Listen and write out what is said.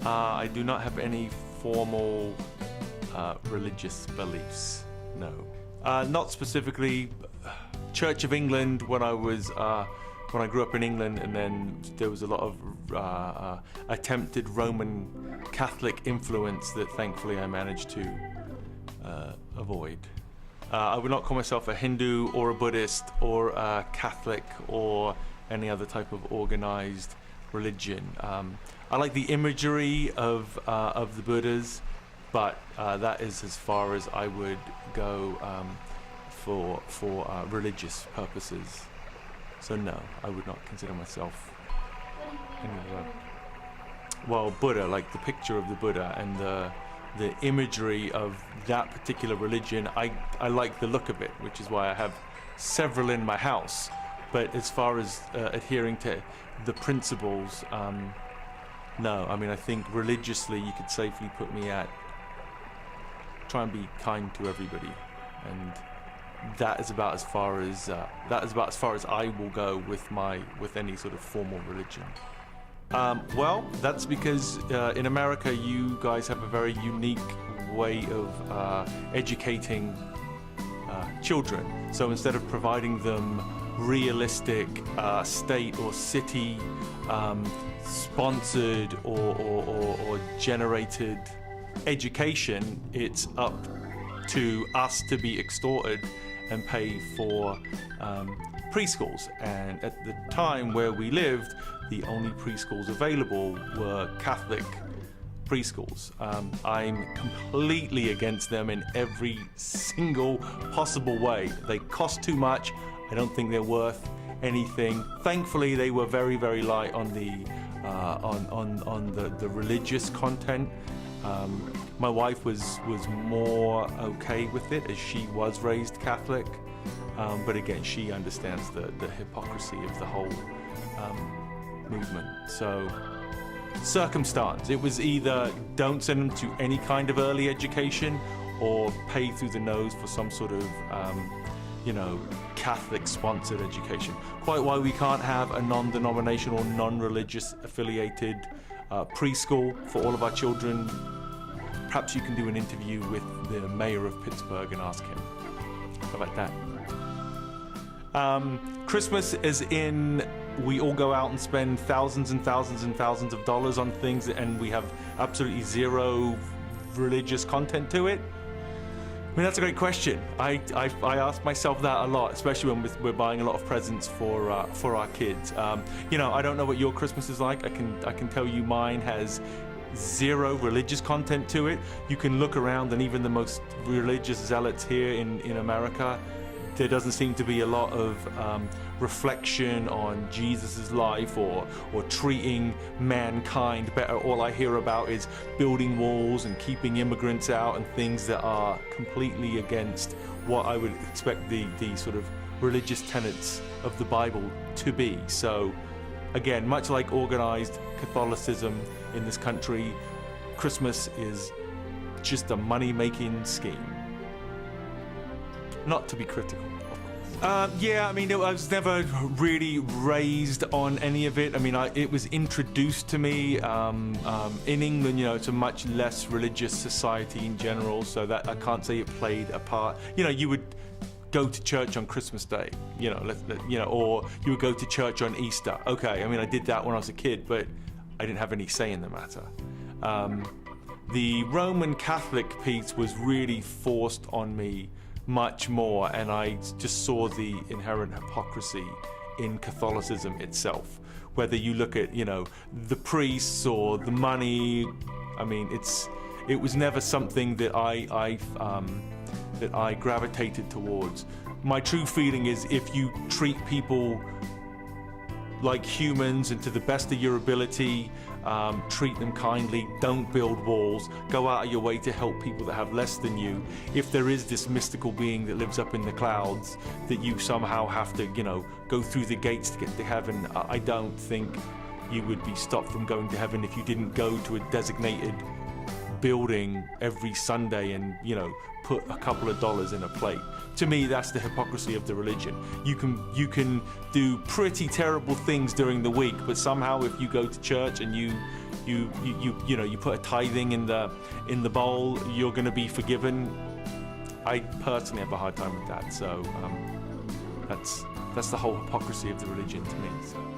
I do not have any formal religious beliefs, no. Not specifically Church of England when I grew up in England, and then there was a lot of attempted Roman Catholic influence that thankfully I managed to avoid. I would not call myself a Hindu or a Buddhist or a Catholic or any other type of organized religion. I like the imagery of the Buddhas, but that is as far as I would go for religious purposes. So no, I would not consider myself any of that. Well, Buddha, like the picture of the Buddha and the imagery of that particular religion, I like the look of it, which is why I have several in my house. But as far as adhering to the principles, no. I mean, I think religiously you could safely put me at try and be kind to everybody, and that is about as far as I will go with any sort of formal religion. Well, that's because in America you guys have a very unique way of educating children. So instead of providing them realistic state or city sponsored or generated education, it's up to us to be extorted and pay for preschools. And at the time where we lived, the only preschools available were Catholic preschools. I'm completely against them in every single possible way. They cost too much. I don't think they're worth anything. Thankfully, they were very, very light on the religious content. My wife was more okay with it as she was raised Catholic, but again, she understands the hypocrisy of the whole movement. So, circumstance. It was either don't send them to any kind of early education or pay through the nose for some sort of, Catholic-sponsored education. Quite why we can't have a non-denominational, non-religious affiliated preschool for all of our children. Perhaps you can do an interview with the mayor of Pittsburgh and ask him. How about that? Christmas is in, we all go out and spend thousands and thousands and thousands of dollars on things, and we have absolutely zero religious content to it. I mean, that's a great question. I ask myself that a lot, especially when we're buying a lot of presents for our kids. I don't know what your Christmas is like. I can tell you mine has zero religious content to it. You can look around, and even the most religious zealots here in America, there doesn't seem to be a lot of reflection on Jesus's life or treating mankind better. All I hear about is building walls and keeping immigrants out and things that are completely against what I would expect the sort of religious tenets of the Bible to be. So again, much like organized Catholicism in this country, Christmas is just a money-making scheme. Not to be critical, of course. I mean, I was never really raised on any of it. I mean, it was introduced to me in England. It's a much less religious society in general, so that I can't say it played a part. You would go to church on Christmas Day, or you would go to church on Easter. Okay, I mean, I did that when I was a kid, but I didn't have any say in the matter. The Roman Catholic piece was really forced on me much more, and I just saw the inherent hypocrisy in Catholicism itself. Whether you look at, the priests or the money, I mean, it was never something that I gravitated towards. My true feeling is if you treat people like humans and to the best of your ability, treat them kindly, don't build walls, go out of your way to help people that have less than you. If there is this mystical being that lives up in the clouds that you somehow have to, go through the gates to get to heaven, I don't think you would be stopped from going to heaven if you didn't go to a designated building every Sunday and, put a couple of dollars in a plate. To me, that's the hypocrisy of the religion. You can do pretty terrible things during the week, but somehow if you go to church and you you put a tithing in the bowl, you're going to be forgiven. I personally have a hard time with that. So that's the whole hypocrisy of the religion to me. So.